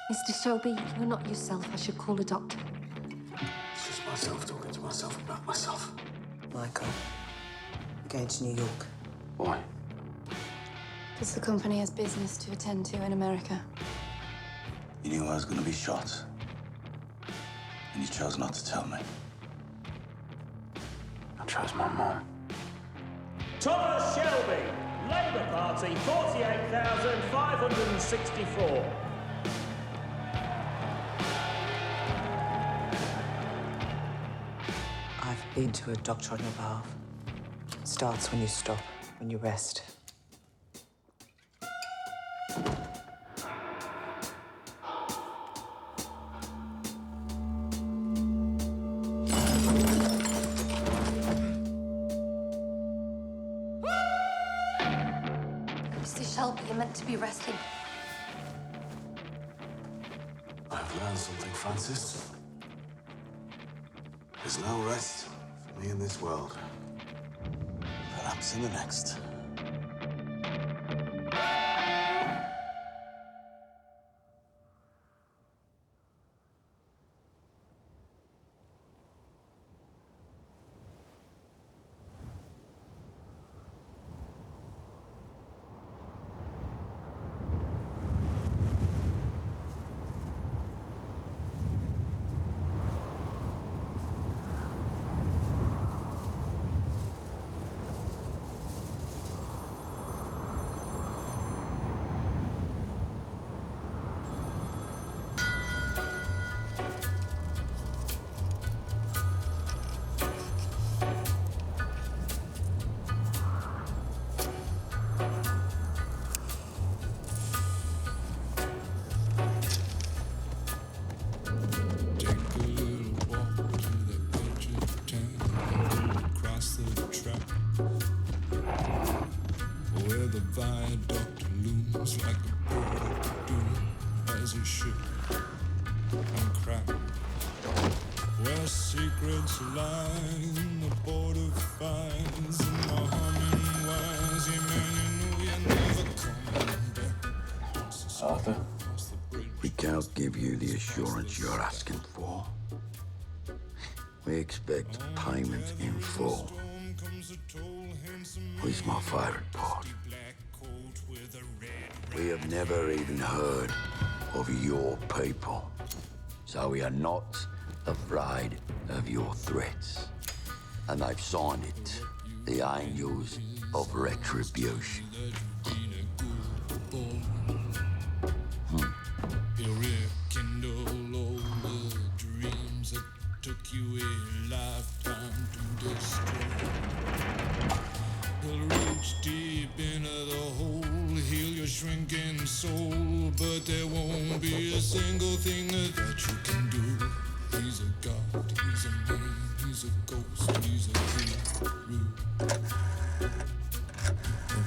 Mr. Shelby, you're not yourself. I should call a doctor. It's just myself talking to myself about myself. Michael, we're going to New York. Why? Because the company has business to attend to in America. You knew I was going to be shot. And you chose not to tell me. I chose my mom. Thomas Shelby, Labour Party, 48,564. I've been to a doctor on your behalf. It starts when you stop, when you rest. Mr. Shelby, you're meant to be resting. I've learned something, Francis. There's no rest for me in this world. Perhaps in the next. Viaduct looms like a bird of doom as it should and crack. Where secrets lie in the border fires and the humming wires. Yeah, man, you know you're never coming back. Arthur? We can't give you the assurance you're asking for. We expect payment in full. It's my favorite part. We have never even heard of your people, so we are not afraid of your threats. And they've signed it, the Angels of Retribution. You rekindle all the dreams that took you a lifetime to destroy. He'll reach deep into the hole, heal your shrinking soul, but there won't be a single thing that you can do. He's a god, he's a man, he's a ghost, he's a guru.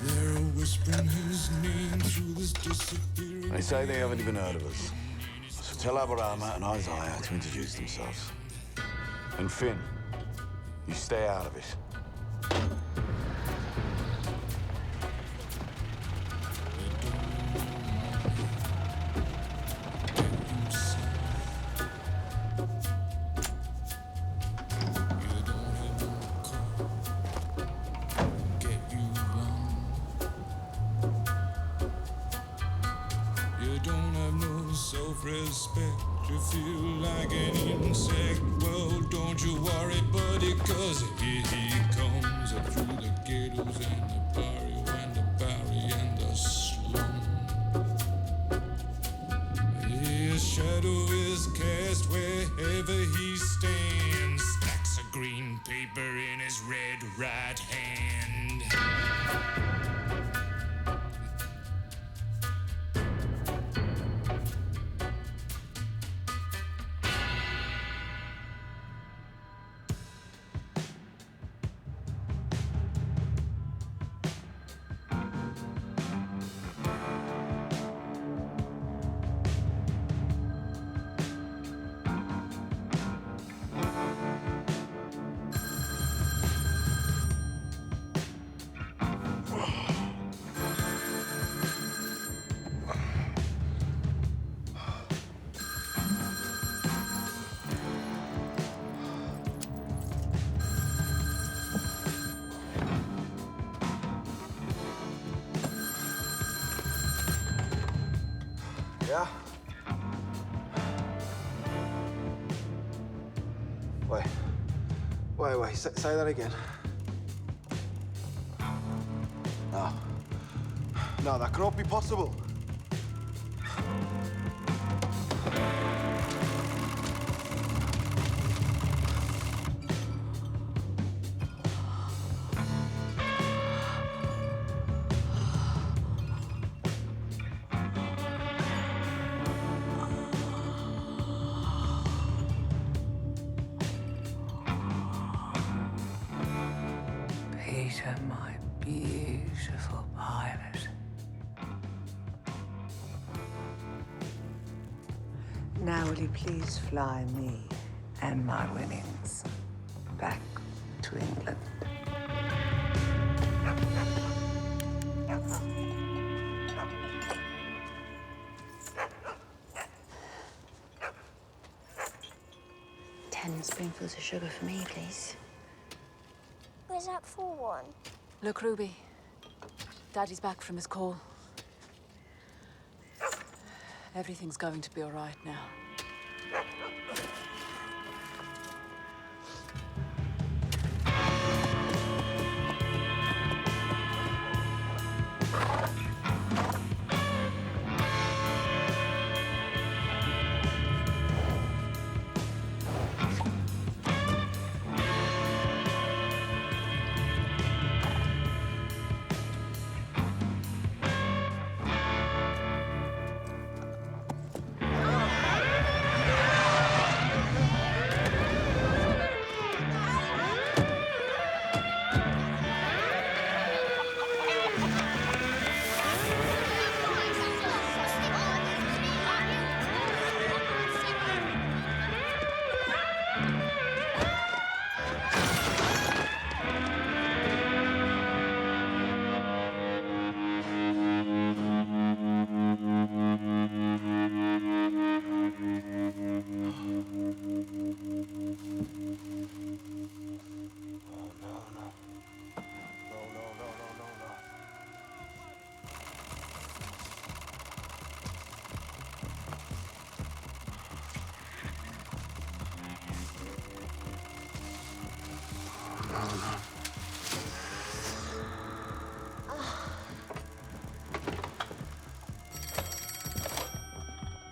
They're whispering his name through this disappearing. They say they haven't even heard of us. So tell Abrahama and Isaiah to introduce themselves. And Finn, you stay out of it. Self-respect, you feel like an insect. Well, don't you worry, buddy, cause here he comes through the ghettos and the barrio and the barry and the slum. His shadow is cast wherever he stands. Stacks of green paper in his red right hand. Yeah? Wait. Wait. Say that again. No. No, that cannot be possible. Peter, my beautiful pilot. Now will you please fly me and my winnings back to England? Ten spoonfuls of sugar for me, please. Where's that for one? Look, Ruby. Daddy's back from his call. Everything's going to be all right now.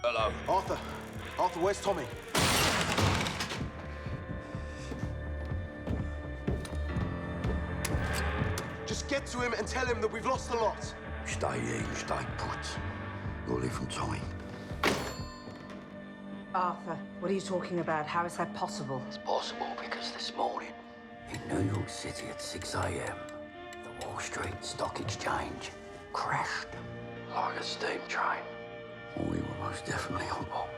Hello. Arthur, where's Tommy? Just get to him and tell him that we've lost a lot. Stay here, you stay put. You'll hear from Tommy. Arthur, what are you talking about? How is that possible? It's possible because this morning, in New York City at 6 a.m., the Wall Street Stock Exchange crashed like a steam train. We were most definitely on board.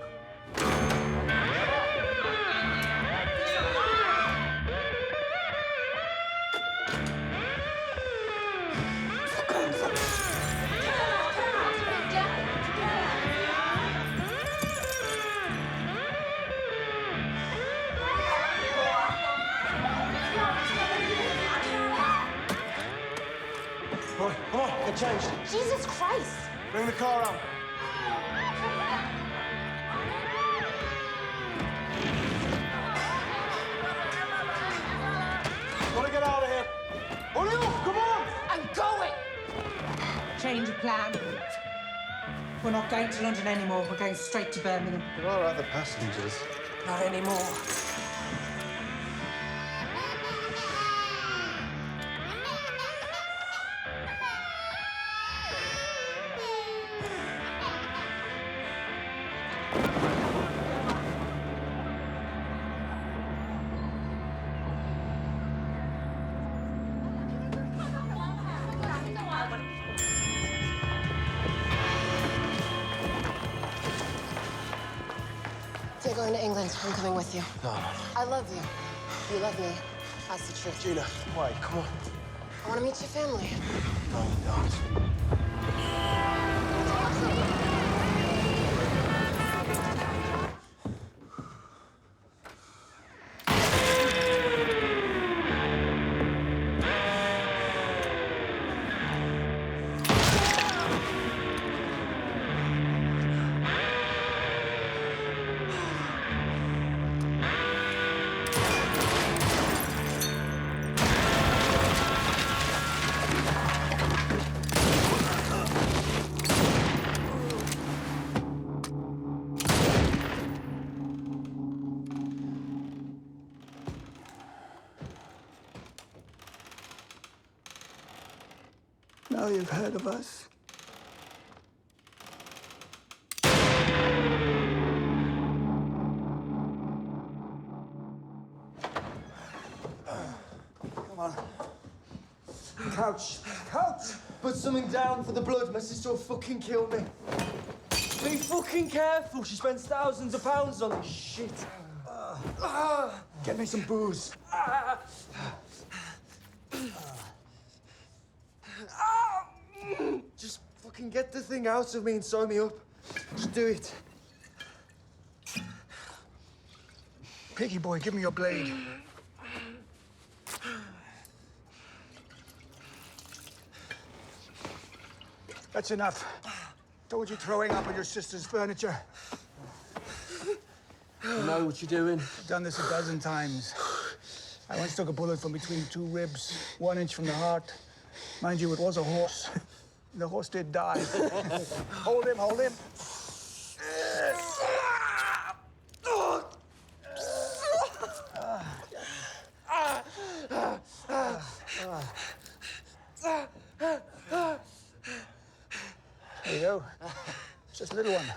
Roy, come on, get changed. Jesus Christ! Bring the car up. Gotta get out of here. Hurry up, come on! I'm going! Change of plan. We're not going to London anymore. We're going straight to Birmingham. There are other passengers. Not anymore. If you're going to England, I'm coming with you. No. I love you. You love me. That's the truth. Gina, wait, come on. I want to meet your family. No, you don't. know you've heard of us. Come on. Couch. Couch! Put something down for the blood. My sister will fucking kill me. Be fucking careful. She spends thousands of pounds on this shit. Get me some booze. Just fucking get the thing out of me and sew me up. Just do it. Peaky boy, give me your blade. That's enough. Told you throwing up on your sister's furniture. You know what you're doing. I've done this a dozen times. I once took a bullet from between two ribs, 1 inch from the heart. Mind you, it was a horse. The horse did die. Hold him, hold him. There you go. Just a little one.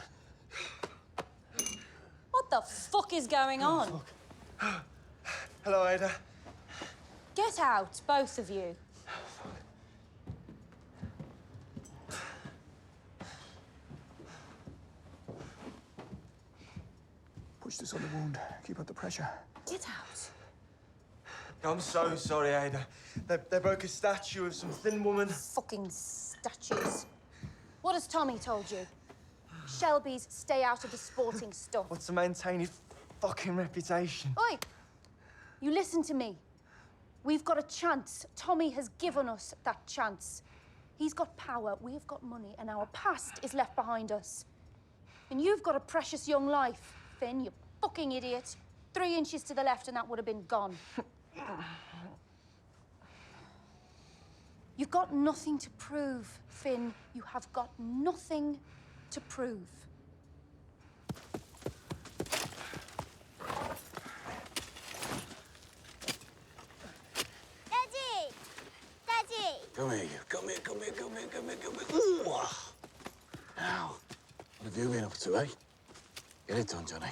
What the fuck is going on? Hello, Ada. Get out, both of you. Push this on the wound. Keep up the pressure. Get out. I'm so sorry, Ada. They broke a statue of some thin woman. Fucking statues. What has Tommy told you? Shelby's stay out of the sporting stuff. What's to maintain his fucking reputation? Oi! You listen to me. We've got a chance. Tommy has given us that chance. He's got power, we've got money, and our past is left behind us. And you've got a precious young life, Finn, you fucking idiot. 3 inches to the left and that would have been gone. You've got nothing to prove, Finn. You have got nothing to prove. Daddy! Daddy! Come here, you. Come here, come here, come here, come here, come here. Ooh. Now, what have you been up to, eh? Get it done, Johnny.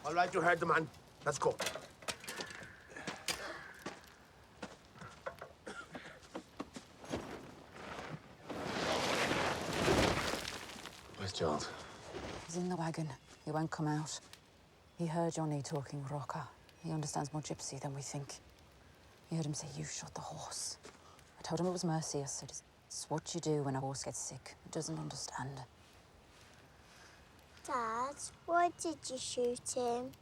All right, you heard the man. Let's go. Where's Charles? He's in the wagon. He won't come out. He heard Johnny talking Rocker. He understands more gypsy than we think. He heard him say, "You shot the horse." I told him it was mercy. I said, "It's what you do when a horse gets sick." He doesn't understand. Dad, why did you shoot him?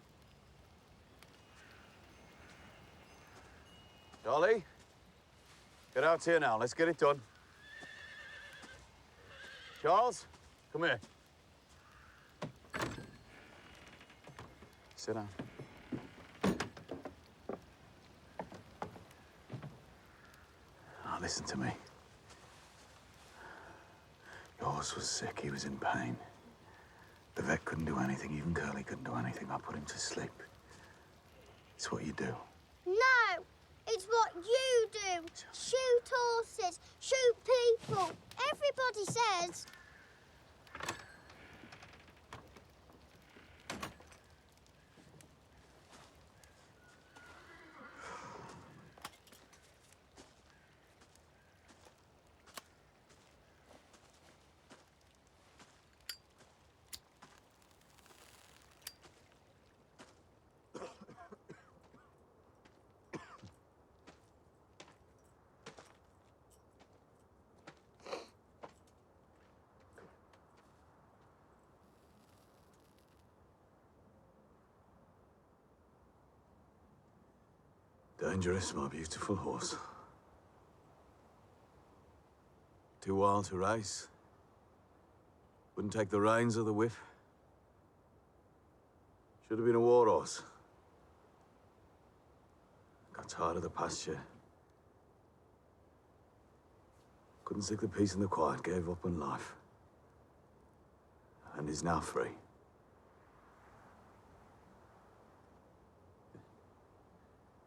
Charlie? Get out here now. Let's get it done. Charles, come here. Sit down. Now, listen to me. Your horse was sick. He was in pain. The vet couldn't do anything. Even Curly couldn't do anything. I put him to sleep. It's what you do. No! It's what you do! Shoot horses, shoot people. Everybody says. Dangerous, my beautiful horse. Too wild to race. Wouldn't take the reins of the whip. Should have been a war horse. Got tired of the pasture. Couldn't stick the peace and the quiet, gave up on life. And is now free.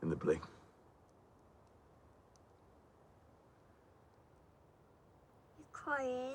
In the blink. crying.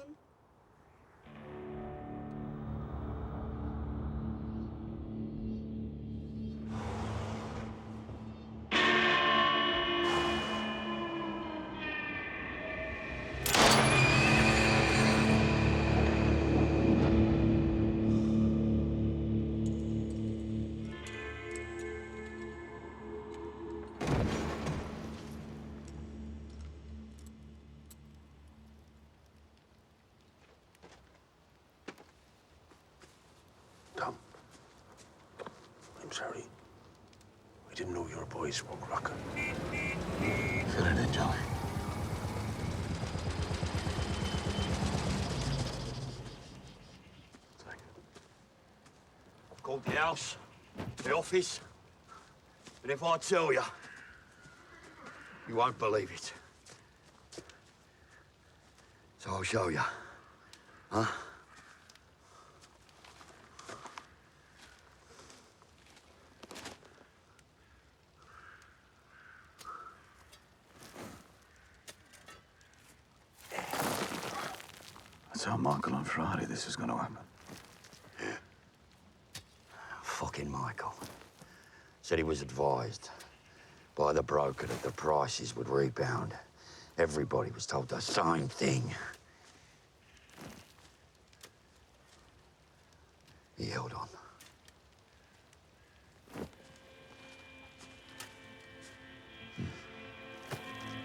Tom, I'm sorry. We didn't know your boys spoke rocket. Fill it in, Johnny. I've called the house, the office, and if I tell you, you won't believe it. So I'll show you. Huh? I told Michael on Friday this was going to happen. Fucking Michael. Said he was advised by the broker that the prices would rebound. Everybody was told the same thing. He held on.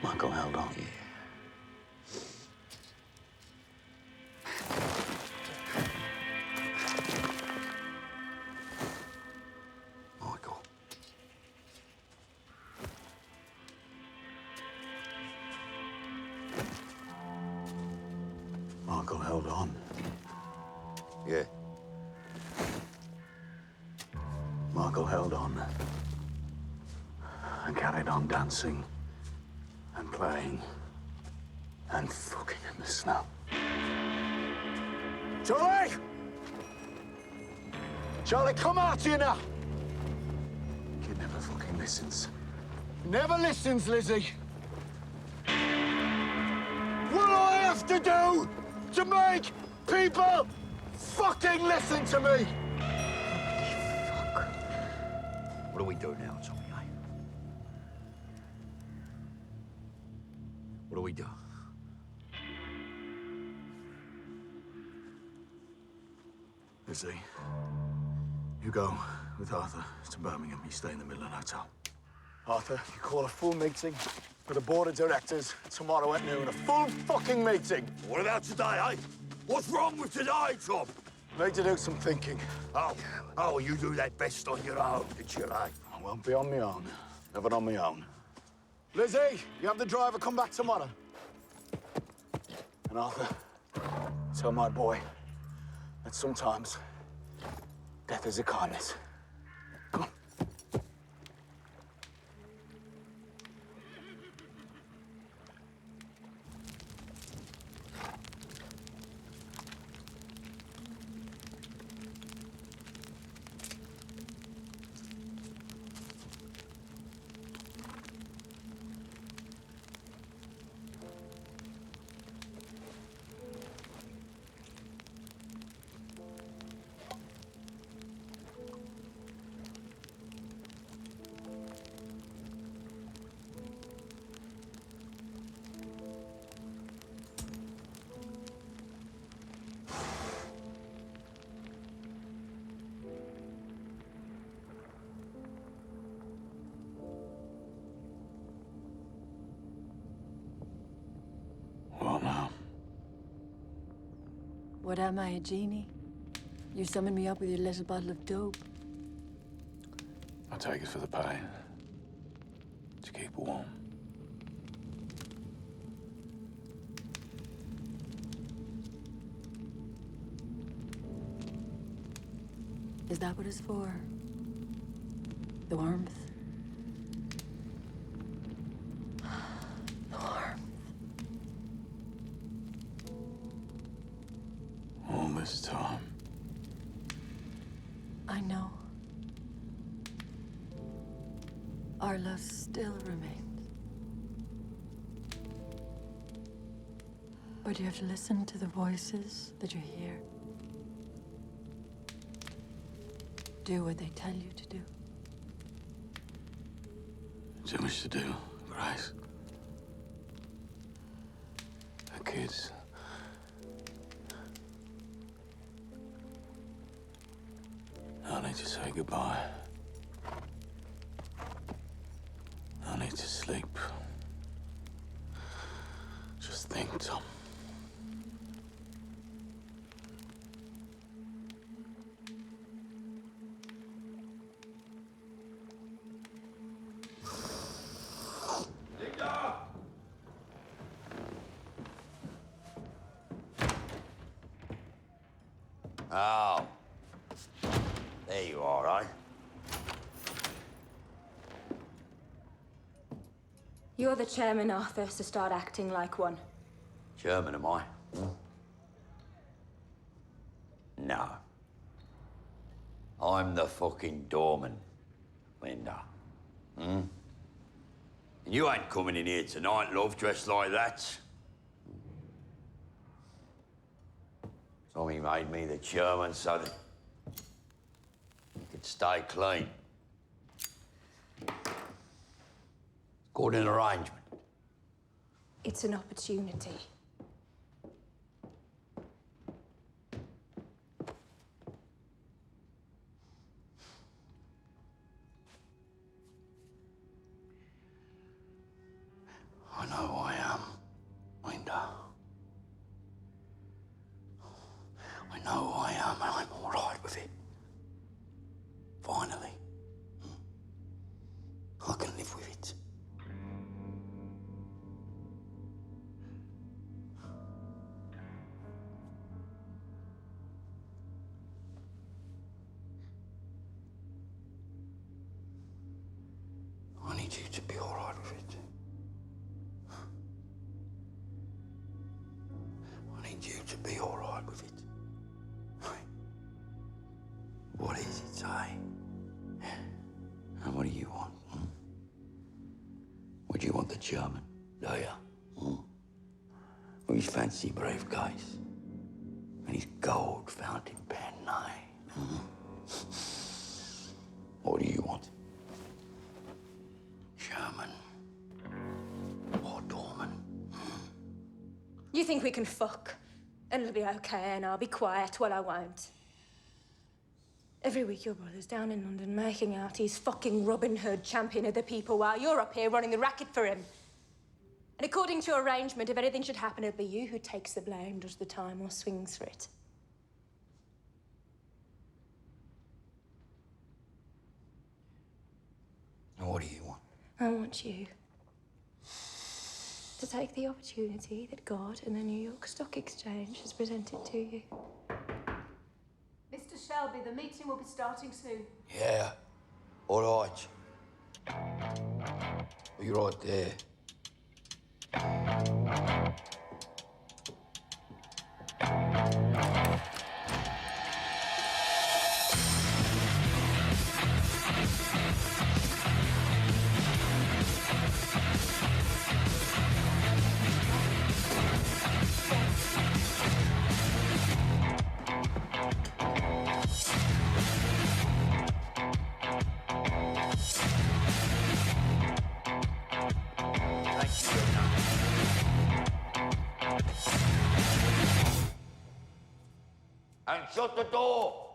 Michael held on. Yeah. Michael. Michael held on. Yeah. Michael held on. And carried on dancing. And playing. And fucking in the snow. Charlie! Charlie, come out here now! Kid never fucking listens. Never listens, Lizzie. What do I have to do to make people fucking listen to me? Fuck. What do we do now, Tommy, eh? What do we do? Lizzie, you go with Arthur to Birmingham. You stay in the Midland Hotel. Arthur, you call a full meeting for the board of directors tomorrow at noon. A full fucking meeting. What about today, eh? What's wrong with today, Tom? Need to do some thinking. Oh, you do that best on your own, did you, eh? I won't be on my own. Never on my own. Lizzie, you have the driver come back tomorrow. And Arthur, tell my boy that sometimes death is a kindness. Come on. What now? What am I, a genie? You summon me up with your little bottle of dope. I'll take it for the pain. To keep warm. Is that what it's for? The warmth? The warmth. All this time. I know. Our love still remains. But you have to listen to the voices that you hear. Do what they tell you to do. Too much to do, Grace. The kids. I need to say goodbye. I need to sleep. Just think, Tom. Oh. There you are, eh? You're the chairman, Arthur, so start acting like one. Chairman, am I? No. I'm the fucking doorman, Linda. And you ain't coming in here tonight, love, dressed like that. Tommy made me the chairman so that he could stay clean. Called an arrangement. It's an opportunity. I know who I am, Linda. I know who I am, and I'm all right with it. Finally. I can live with it. I need you to be all right with it. I need you to be all right with it. What is it, eh? And what do you want? What do you want the German, do you? With his fancy briefcase and his gold fountain pen, eh? What do you want? German or doorman? You think we can fuck, and it'll be okay, and I'll be quiet? Well, I won't. Every week your brother's down in London making out he's fucking Robin Hood, champion of the people, while you're up here running the racket for him. And according to arrangement, if anything should happen, it'll be you who takes the blame, does the time, or swings for it. And what do you want? I want you to take the opportunity that God and the New York Stock Exchange has presented to you. Mr. Shelby, the meeting will be starting soon. Yeah, all right. Be right there. And shut the door.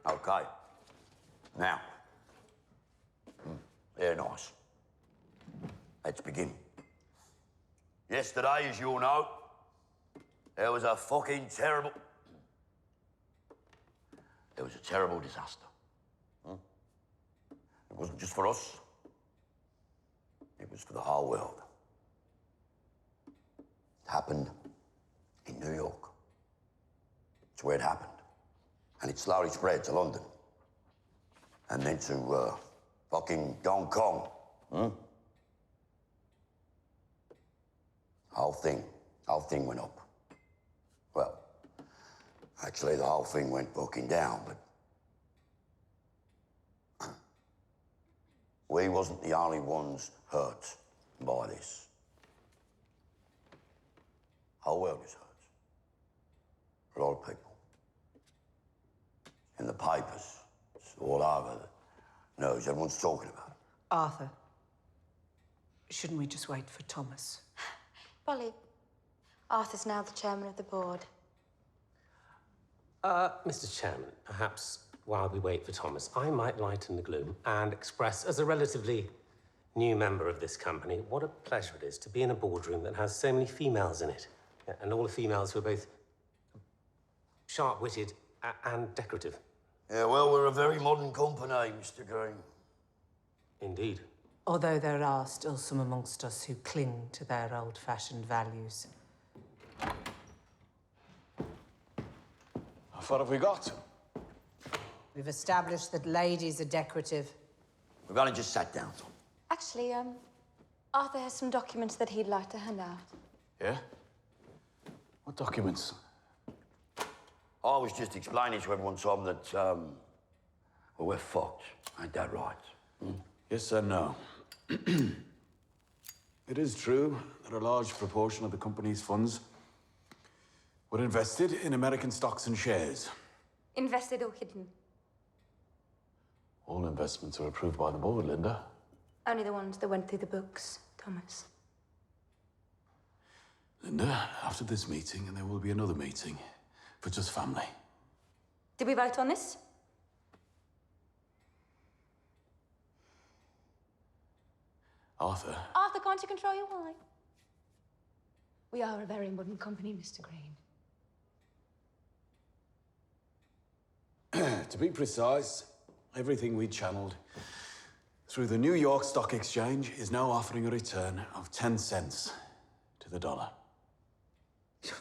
Okay. Now. They're nice. Let's begin. Yesterday, as you all know, there was a fucking terrible... There was a terrible disaster. It wasn't just for us. It was for the whole world. It happened in New York. It's where it happened. And it slowly spread to London. And then to, fucking Hong Kong. Whole thing went up. Well, actually, the whole thing went fucking down, but... We wasn't the only ones hurt by this. Whole world is hurt. A lot of people. In the papers, it's all over the news. Everyone's talking about it. Arthur, shouldn't we just wait for Thomas? Polly, Arthur's now the chairman of the board. Mr. Chairman, perhaps while we wait for Thomas, I might lighten the gloom and express, as a relatively new member of this company, what a pleasure it is to be in a boardroom that has so many females in it. And all the females who are both sharp-witted and decorative. Yeah, well, we're a very modern company, Mr. Green. Indeed. Although there are still some amongst us who cling to their old-fashioned values. How far have we got? We've established that ladies are decorative. We've only just sat down, Tom. Actually, Arthur has some documents that he'd like to hand out. Yeah? What documents? I was just explaining to everyone, Tom, that, well, we're fucked. Ain't that right? Yes and no. It is true that a large proportion of the company's funds were invested in American stocks and shares. Invested or hidden? All investments are approved by the board, Linda. Only the ones that went through the books, Thomas. Linda, after this meeting, and there will be another meeting for just family. Did we vote on this? Arthur. Arthur, can't you control your wine? We are a very modern company, Mr. Green. To be precise, everything we channeled through the New York Stock Exchange is now offering a return of 10 cents to the dollar.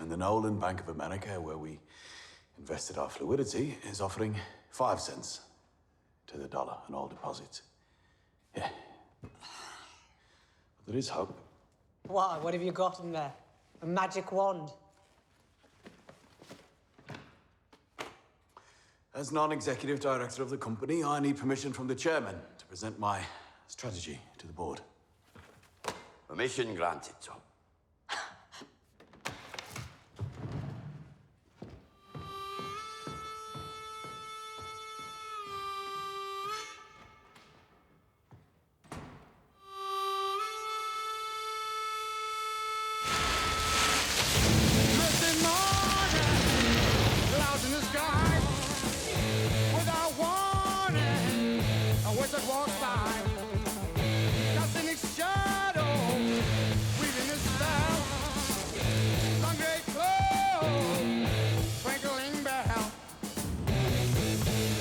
And the Nolan Bank of America, where we invested our fluidity, is offering 5 cents to the dollar on all deposits. Yeah. But there is hope. Why? What have you got in there? A magic wand? As non-executive director of the company, I need permission from the chairman to present my strategy to the board. Permission granted, Tom. Clouds in the sky. Without warning, a wizard walks by. Casting its shadow, weaving a spell. Long great cloak, twinkling bell.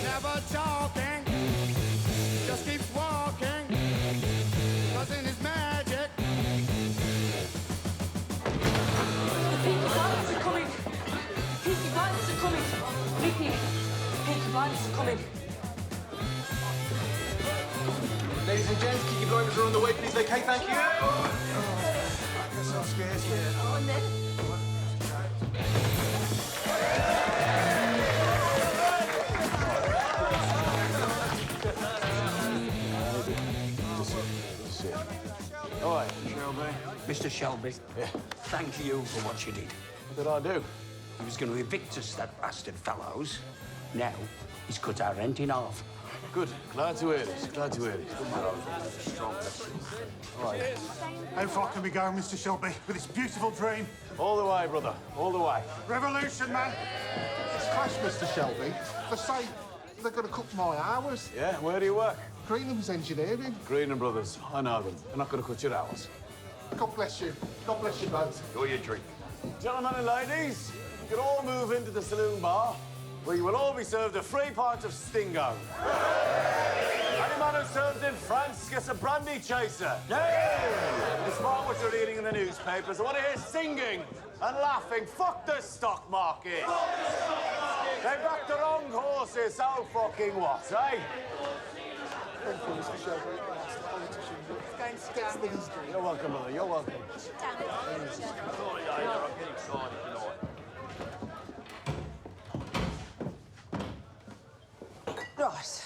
Never talking, just keeps walking. Cause in his magic. Peaky Blinders are coming! Peaky Blinders are coming! Peaky Blinders are coming! Ladies and gents, Peaky Blinders are on the way. Please vacate, thank you. Guess I'm scared. Oh, and then... All right, Shelby. Mr. Shelby, thank you for what you did. What did I do? He was going to evict us, that bastard Fellows. Now, he's cut our rent in half. Good. Glad to hear this. Glad to hear this. All right. How far can we go, Mr. Shelby, with this beautiful dream? All the way, brother. All the way. Revolution, man! It's clash, Mr. Shelby. They say they're going to cut my hours. Yeah, where do you work? Greenham's Engineering. Green and Brothers. I know them. They're not going to cut your hours. God bless you. God bless you both. Enjoy your drink. Gentlemen and ladies, you can all move into the saloon bar, where you will all be served a free pint of Stingo. Any man who serves in France gets a brandy chaser. Despite what you're reading in the newspapers, I want to hear singing and laughing. Fuck the stock market. They backed the wrong horses, so fucking what, eh? Thank you, Mr. Shelby. You're welcome, brother. You're welcome. Right.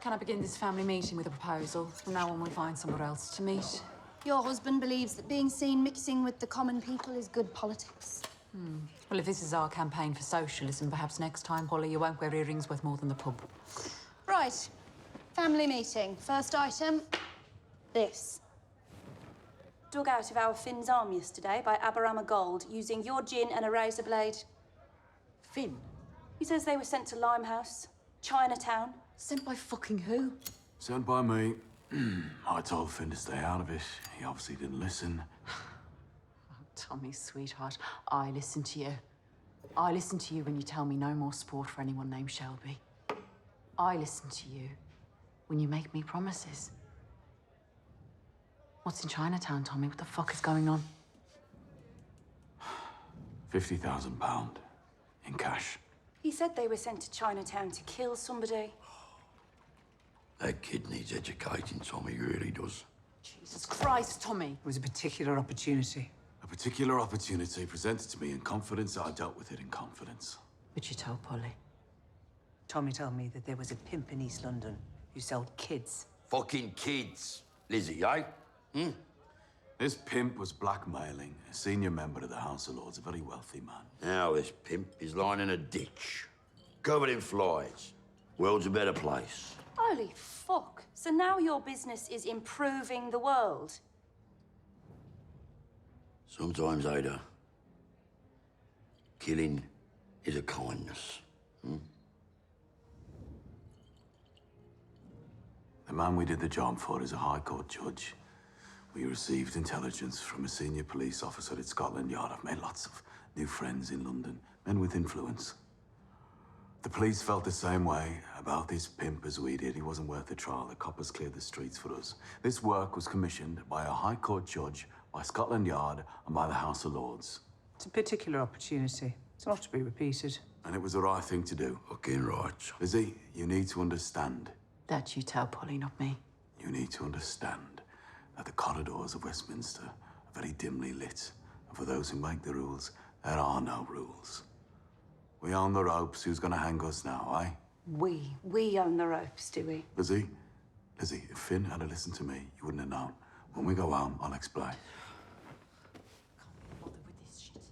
Can I begin this family meeting with a proposal? From now on, we'll find somewhere else to meet. Your husband believes that being seen mixing with the common people is good politics. Well, if this is our campaign for socialism, perhaps next time, Polly, you won't wear earrings worth more than the pub. Right. Family meeting. First item, this. Dug out of our Finn's arm yesterday by Aberama Gold using your gin and a razor blade. Finn? He says they were sent to Limehouse, Chinatown. Sent by fucking who? Sent by me. I told Finn to stay out of it. He obviously didn't listen. Tommy, sweetheart, I listen to you. I listen to you when you tell me no more sport for anyone named Shelby. I listen to you when you make me promises. What's in Chinatown, Tommy? What the fuck is going on? £50,000 in cash. He said they were sent to Chinatown to kill somebody. That kid needs educating, Tommy, he really does. Jesus Christ, Tommy. It was a particular opportunity. A particular opportunity presented to me in confidence. I dealt with it in confidence. But you told Polly. Tommy told me that there was a pimp in East London who sold kids. Fucking kids, Lizzie, eh? This pimp was blackmailing a senior member of the House of Lords, a very wealthy man. Now this pimp is lying in a ditch, covered in flies. World's a better place. Holy fuck. So now your business is improving the world? Sometimes, Ada, killing is a kindness. The man we did the job for is a High Court judge. We received intelligence from a senior police officer at Scotland Yard. I've made lots of new friends in London, men with influence. The police felt the same way about this pimp as we did. He wasn't worth the trial. The coppers cleared the streets for us. This work was commissioned by a High Court judge, by Scotland Yard, and by the House of Lords. It's a particular opportunity. It's not to be repeated. And it was the right thing to do. Fucking right. Lizzie, you need to understand. That you tell Polly, not me. You need to understand that the corridors of Westminster are very dimly lit. And for those who make the rules, there are no rules. We own the ropes. Who's gonna hang us now, eh? We own the ropes, do we? Lizzie, if Finn had listened to me, you wouldn't have known. When we go home, I'll explain. Can't be bothered with this shit.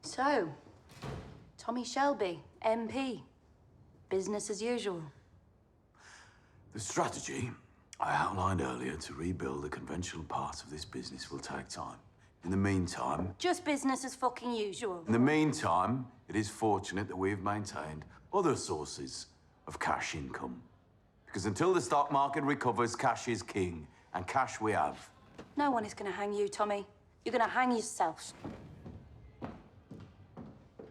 So, Tommy Shelby, MP. Business as usual. The strategy I outlined earlier to rebuild the conventional parts of this business will take time. In the meantime... Just business as fucking usual. In the meantime, it is fortunate that we've maintained other sources of cash income. Because until the stock market recovers, cash is king, and cash we have. No one is going to hang you, Tommy. You're going to hang yourself.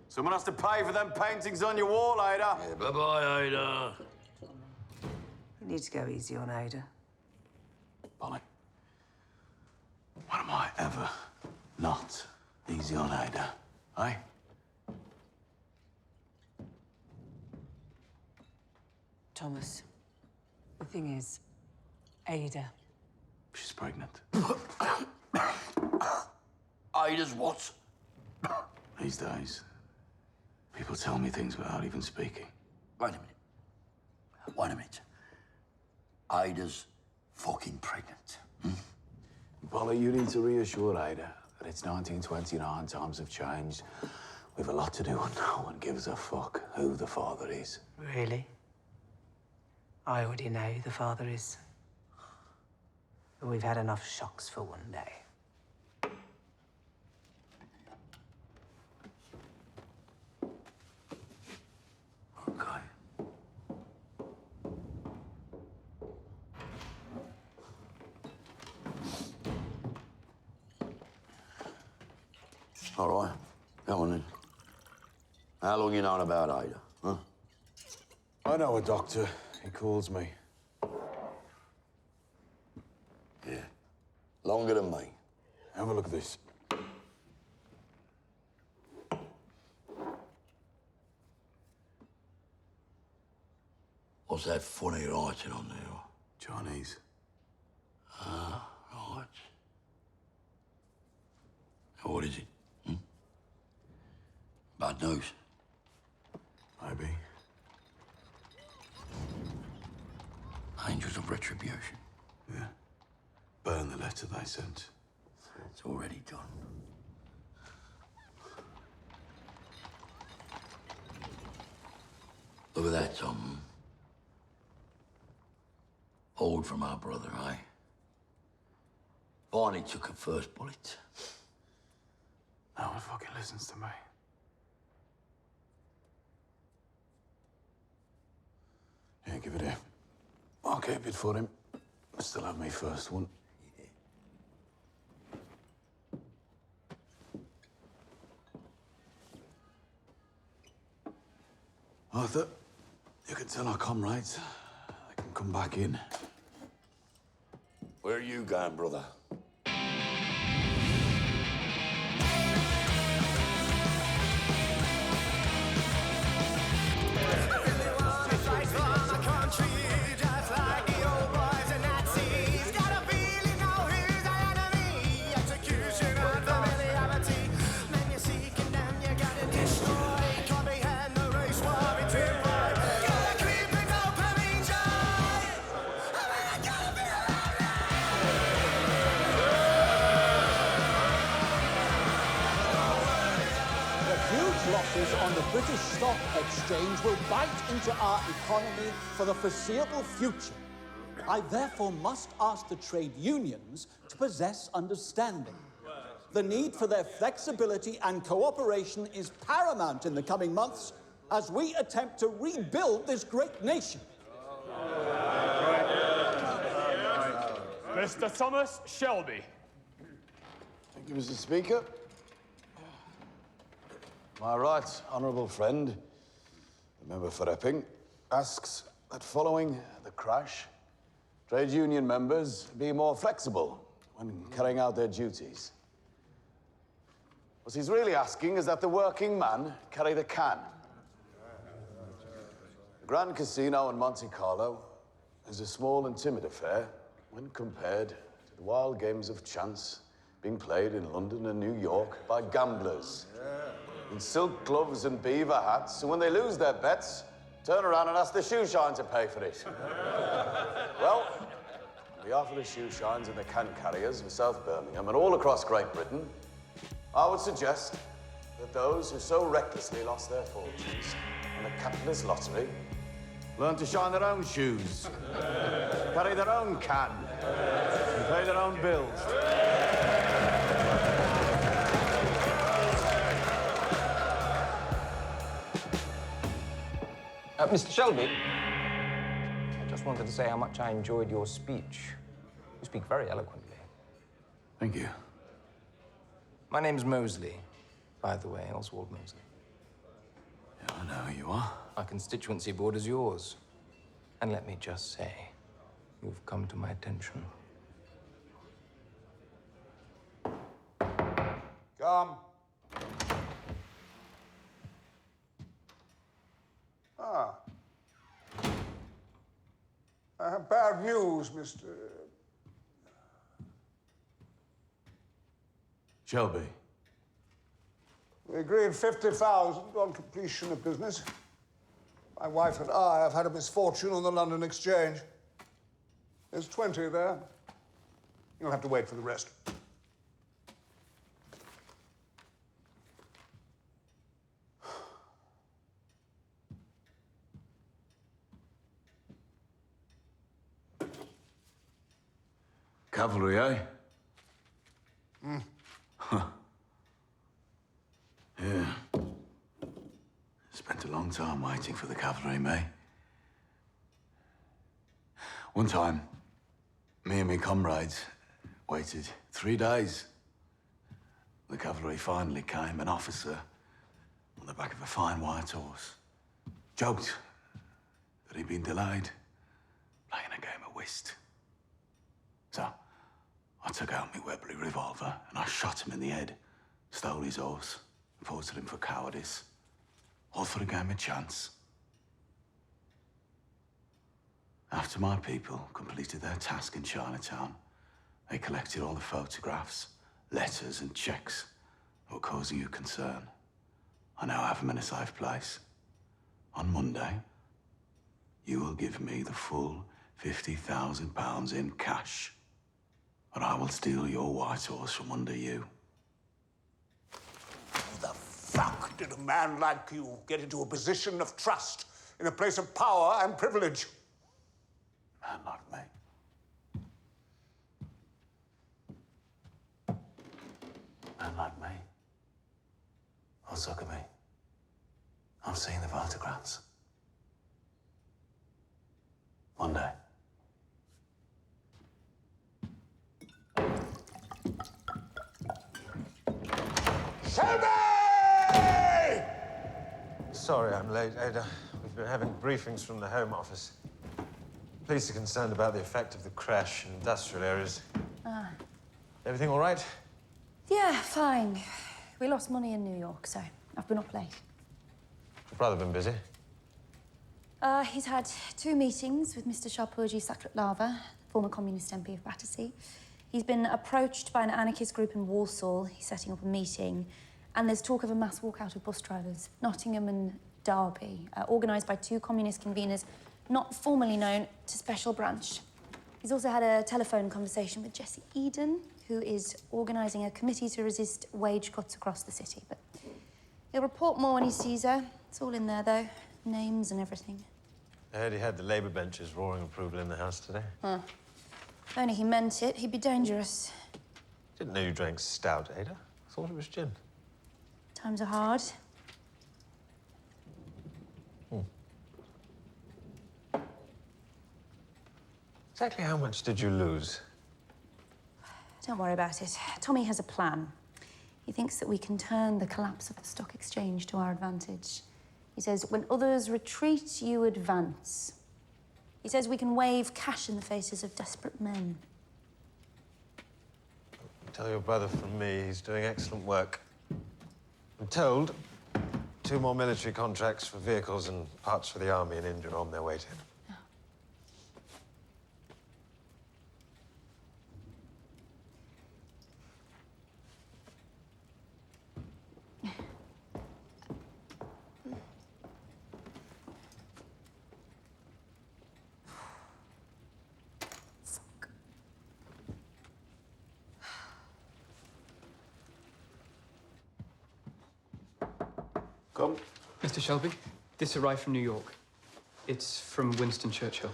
Someone has to pay for them paintings on your wall, Ada. Yeah, bye-bye, Ada. You need to go easy on Ada. Polly, when am I ever not easy on Ada, eh? Thomas, the thing is, Ada. She's pregnant. Ada's what? These days, people tell me things without even speaking. Wait a minute. Ada's fucking pregnant. Polly, you need to reassure Ada that it's 1929, times have changed. We've a lot to do and no one gives a fuck who the father is. Really? I already know who the father is. But we've had enough shocks for one day. Okay. All right. Come on then. How long you known about Ada, huh? I know a doctor. He calls me. Yeah. Longer than me. Have a look at this. What's that funny writing on there? Chinese. Ah, right. What is it? Bad news? Maybe. Angels of Retribution. Yeah. Burn the letter they sent. It's already done. Look at that, Tom. Hold from our brother, eh? Barney took a first bullet. No one fucking listens to me. Yeah, give it here. I'll keep it for him. I still have me first one. Arthur, you can tell our comrades they can come back in. Where are you going, brother? Losses on the British Stock Exchange will bite into our economy for the foreseeable future. I therefore must ask the trade unions to possess understanding. The need for their flexibility and cooperation is paramount in the coming months as we attempt to rebuild this great nation. Mr. Thomas Shelby. Thank you, Mr. Speaker. My right honourable friend, the member for Epping, asks that following the crash, trade union members be more flexible when carrying out their duties. What he's really asking is that the working man carry the can. The Grand Casino in Monte Carlo is a small and timid affair when compared to the wild games of chance being played in London and New York by gamblers in silk gloves and beaver hats, who, when they lose their bets, turn around and ask the shoe shine to pay for it. Well, on behalf of the shoe shines and the can carriers of South Birmingham and all across Great Britain, I would suggest that those who so recklessly lost their fortunes on the capitalist lottery learn to shine their own shoes, carry their own can, and pay their own bills. Mr. Shelby, I just wanted to say how much I enjoyed your speech. You speak very eloquently. Thank you. My name's Mosley, by the way, Oswald Mosley. Yeah, I know who you are. Our constituency borders yours. And let me just say, you've come to my attention. Come. Ah. I have bad news, Mr. Shelby. We agreed 50,000 on completion of business. My wife and I have had a misfortune on the London Exchange. There's 20 there. You'll have to wait for the rest. Cavalry, eh? Huh. Yeah. Spent a long time waiting for the cavalry, mate. One time, me and my comrades waited 3 days. The cavalry finally came, an officer on the back of a fine white horse. Joked that he'd been delayed, playing a game of whist. So, I took out my Webley revolver and I shot him in the head, stole his horse, reported him for cowardice. All for a game of chance. After my people completed their task in Chinatown, they collected all the photographs, letters and checks that were causing you concern. I now have them in a safe place. On Monday, you will give me the full £50,000 in cash, or I will steal your white horse from under you. How the fuck did a man like you get into a position of trust in a place of power and privilege? Man like me. Man like me. Oh, look at me. I've seen the photographs. Monday. Shelby! Sorry I'm late, Ada. We've been having briefings from the Home Office. Police are concerned about the effect of the crash in industrial areas. Ah. Everything all right? Yeah, fine. We lost money in New York, so I've been up late. Your brother been busy? He's had 2 meetings with Mr. Sharpurji Sakratlava, former communist MP of Battersea. He's been approached by an anarchist group in Warsaw. He's setting up a meeting. And there's talk of a mass walkout of bus drivers, Nottingham and Derby, organised by 2 communist conveners not formally known to Special Branch. He's also had a telephone conversation with Jesse Eden, who is organising a committee to resist wage cuts across the city. But he'll report more when he sees her. It's all in there, though. Names and everything. I heard he had the Labour benches roaring approval in the House today. Huh. If only he meant it, he'd be dangerous. Didn't know you drank stout, Ada. Thought it was gin. Times are hard. Exactly how much did you lose? Don't worry about it. Tommy has a plan. He thinks that we can turn the collapse of the stock exchange to our advantage. He says, when others retreat, you advance. He says we can wave cash in the faces of desperate men. Tell your brother from me he's doing excellent work. I'm told 2 more military contracts for vehicles and parts for the army in India are on their way to him. Come. Mr. Shelby, this arrived from New York. It's from Winston Churchill.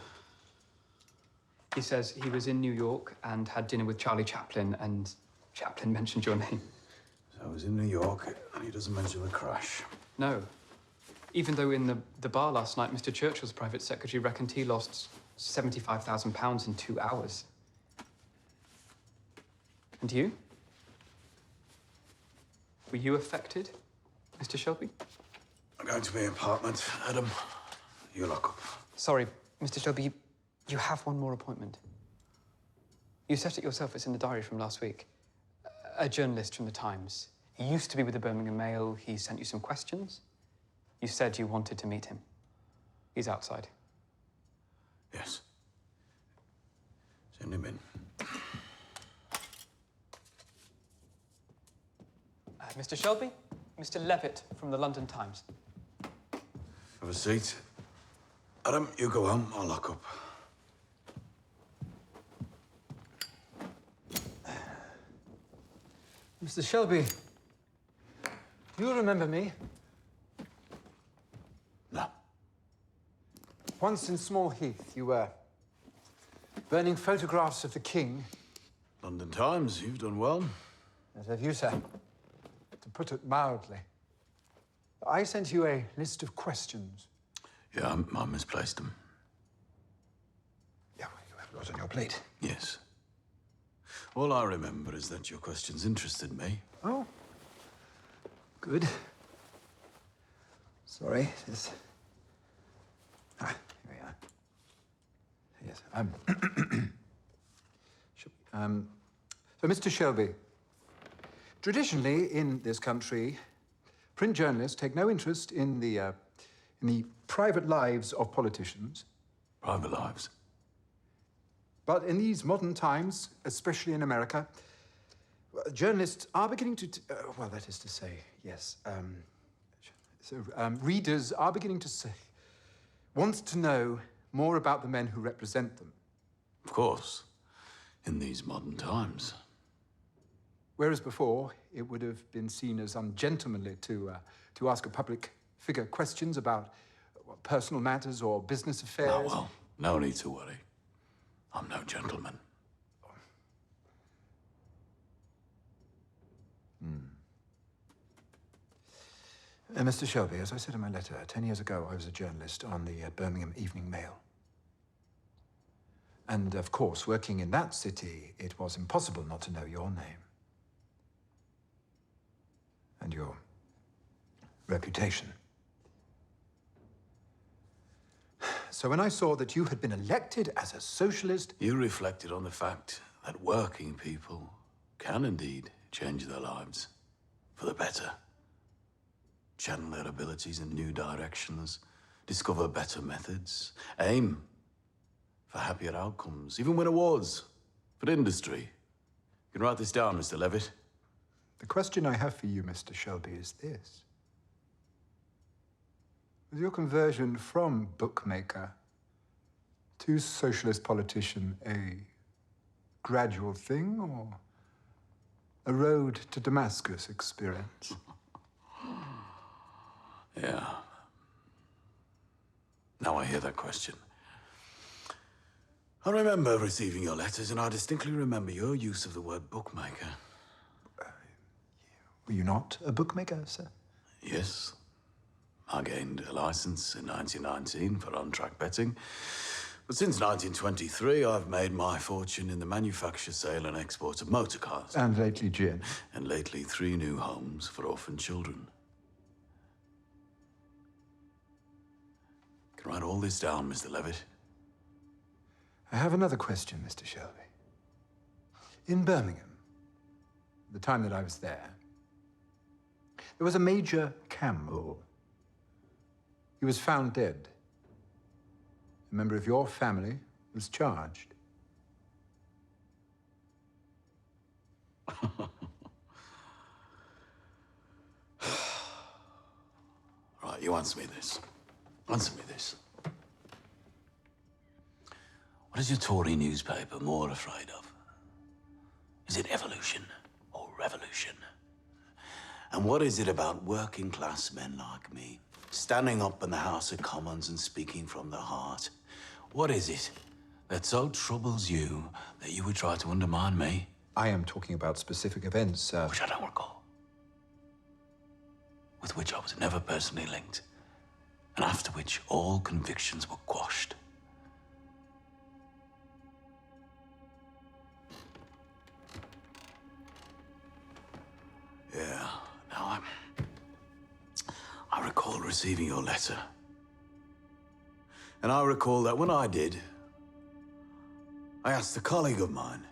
He says he was in New York and had dinner with Charlie Chaplin, and Chaplin mentioned your name. So I was in New York, and he doesn't mention the crash. No. Even though in the bar last night, Mr. Churchill's private secretary reckoned he lost £75,000 in 2 hours. And you? Were you affected, Mr. Shelby? I'm going to my apartment. Adam, you lock up. Sorry, Mr. Shelby, you have one more appointment. You set it yourself. It's in the diary from last week. A journalist from the Times. He used to be with the Birmingham Mail. He sent you some questions. You said you wanted to meet him. He's outside. Yes. Send him in. Mr. Shelby, Mr. Levitt from the London Times. Have a seat. Adam, you go home. I'll lock up. Mr. Shelby, do you remember me? No. Once in Small Heath, you were burning photographs of the King. London Times, you've done well. As have you, sir. To put it mildly. I sent you a list of questions. Yeah, I misplaced them. Yeah, well, you have a lot on your plate. Yes. All I remember is that your questions interested me. Oh. Good. Sorry, this... Ah, here we are. Yes, so, Mr. Shelby, traditionally in this country, print journalists take no interest in the private lives of politicians. Private lives? But in these modern times, especially in America, journalists are beginning to... well, that is to say, yes, So, readers are beginning to say, wants to know more about the men who represent them. Of course, in these modern times. Whereas before, it would have been seen as ungentlemanly to ask a public figure questions about personal matters or business affairs. Oh, well, no need to worry. I'm no gentleman. Mr. Shelby, as I said in my letter, 10 years ago, I was a journalist on the Birmingham Evening Mail. And, of course, working in that city, it was impossible not to know your name. And your reputation. So when I saw that you had been elected as a socialist... You reflected on the fact that working people can indeed change their lives for the better. Channel their abilities in new directions, discover better methods, aim for happier outcomes, even win awards for industry. You can write this down, Mr. Levitt. The question I have for you, Mr. Shelby, is this. Was your conversion from bookmaker to socialist politician a gradual thing or a road to Damascus experience? Yeah. Now I hear that question. I remember receiving your letters, and I distinctly remember your use of the word bookmaker. Were you not a bookmaker, sir? Yes. I gained a license in 1919 for on-track betting. But since 1923, I've made my fortune in the manufacture, sale, and export of motor cars. And lately gin. And lately 3 new homes for orphan children. You can write all this down, Mr. Levitt. I have another question, Mr. Shelby. In Birmingham, the time that I was there was a Major Campbell. He was found dead. A member of your family was charged. Right, you answer me this. Answer me this. What is your Tory newspaper more afraid of? Is it evolution or revolution? And what is it about working class men like me, standing up in the House of Commons and speaking from the heart? What is it that so troubles you that you would try to undermine me? I am talking about specific events, Which I don't recall. With which I was never personally linked. And after which all convictions were quashed. Yeah, now I recall receiving your letter. And I recall that when I did, I asked a colleague of mine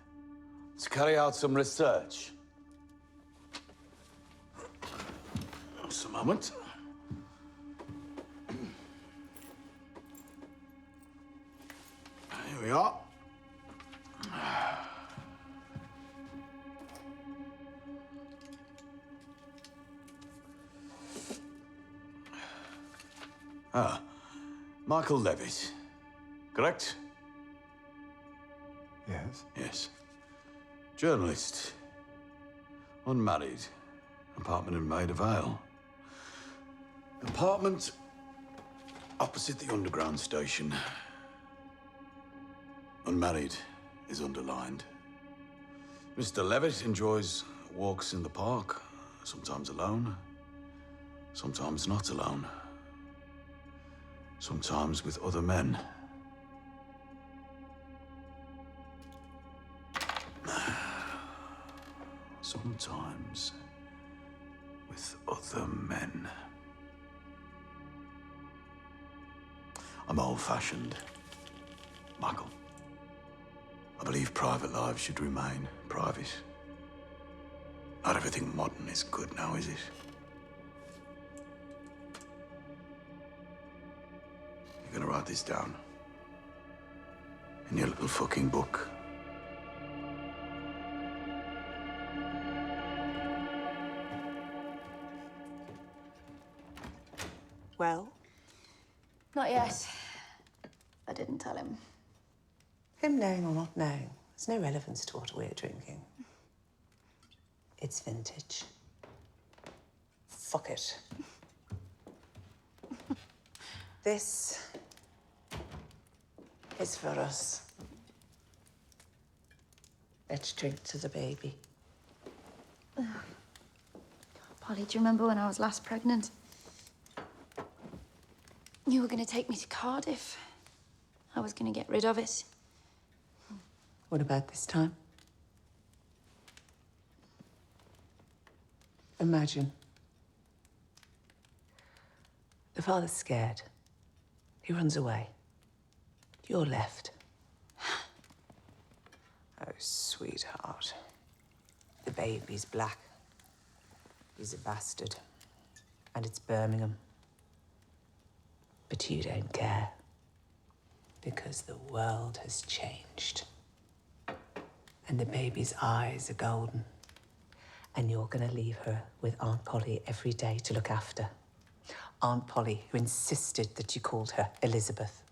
to carry out some research. Just a moment. Here we are. Michael Levitt, correct? Yes. Yes. Journalist. Unmarried. Apartment in Maida Vale. Apartment opposite the Underground station. Unmarried is underlined. Mr. Levitt enjoys walks in the park, sometimes alone, sometimes not alone. Sometimes with other men. Sometimes with other men. I'm old-fashioned, Michael. I believe private lives should remain private. Not everything modern is good now, is it? You're gonna write this down in your little fucking book. well? Not yet. I didn't tell him. Him knowing or not knowing, there's no relevance to what we're drinking. It's vintage. Fuck it. This is for us. Let's drink to the baby. Polly, do you remember when I was last pregnant? You were going to take me to Cardiff. I was going to get rid of it. What about this time? Imagine. The father's scared. He runs away. You're left. Oh, sweetheart. The baby's black. He's a bastard. And it's Birmingham. But you don't care. Because the world has changed. And the baby's eyes are golden. And you're gonna leave her with Aunt Polly every day to look after. Aunt Polly, who insisted that you called her Elizabeth.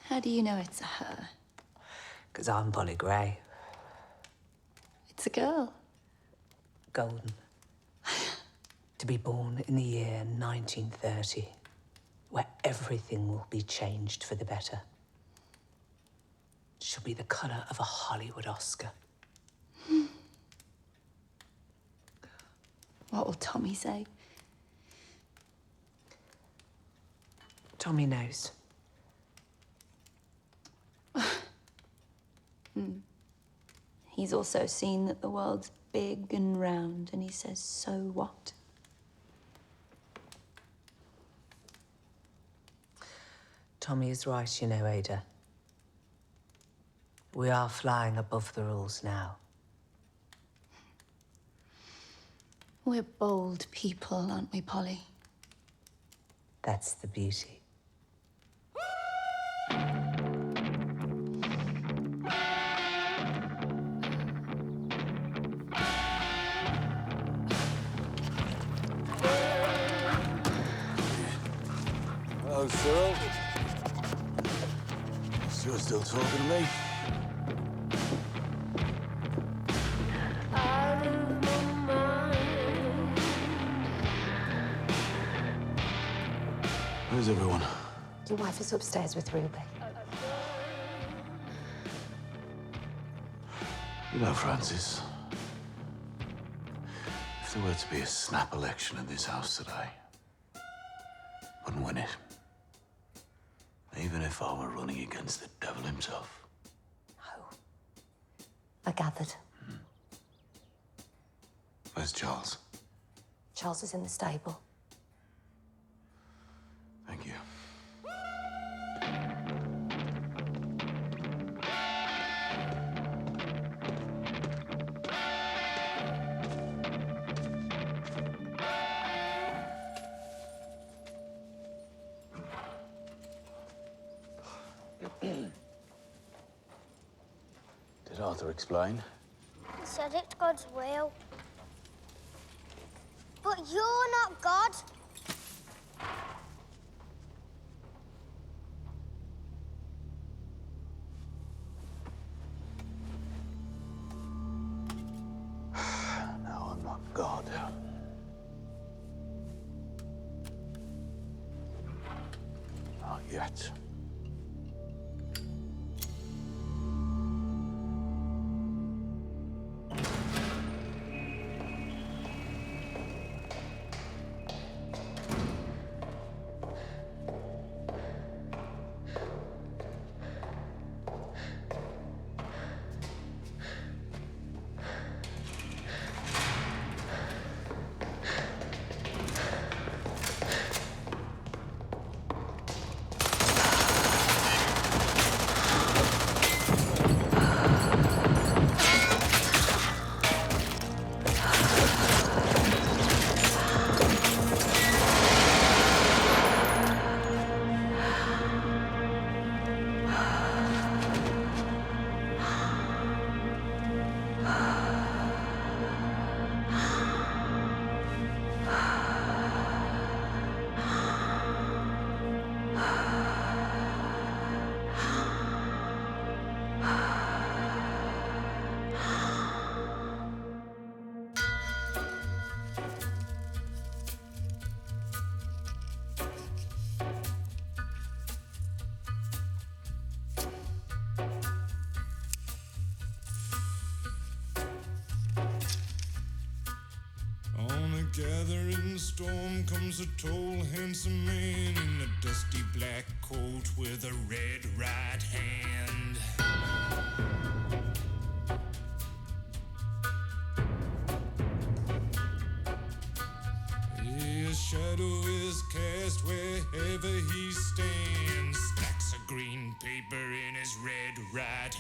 How do you know it's a her? Because I'm Polly Gray. It's a girl. Golden. To be born in the year 1930, where everything will be changed for the better. She'll be the colour of a Hollywood Oscar. What will Tommy say? Tommy knows. He's also seen that the world's big and round, and he says, so what? Tommy is right, you know, Ada. We are flying above the rules now. We're bold people, aren't we, Polly? That's the beauty. Hello, Cyril. You're still talking to me? Where's everyone? Your wife is upstairs with Ruby. You know, Francis, if there were to be a snap election in this house today, I wouldn't win it. Even if I were running against the devil himself. I gathered. Where's Charles? Charles is in the stable. Thank you. Did Arthur explain? He said it's God's will. But you're not God. No, I'm not God. Not yet. storm comes a tall, handsome man in a dusty black coat with a red right hand. His shadow is cast wherever he stands. Stacks of green paper in his red right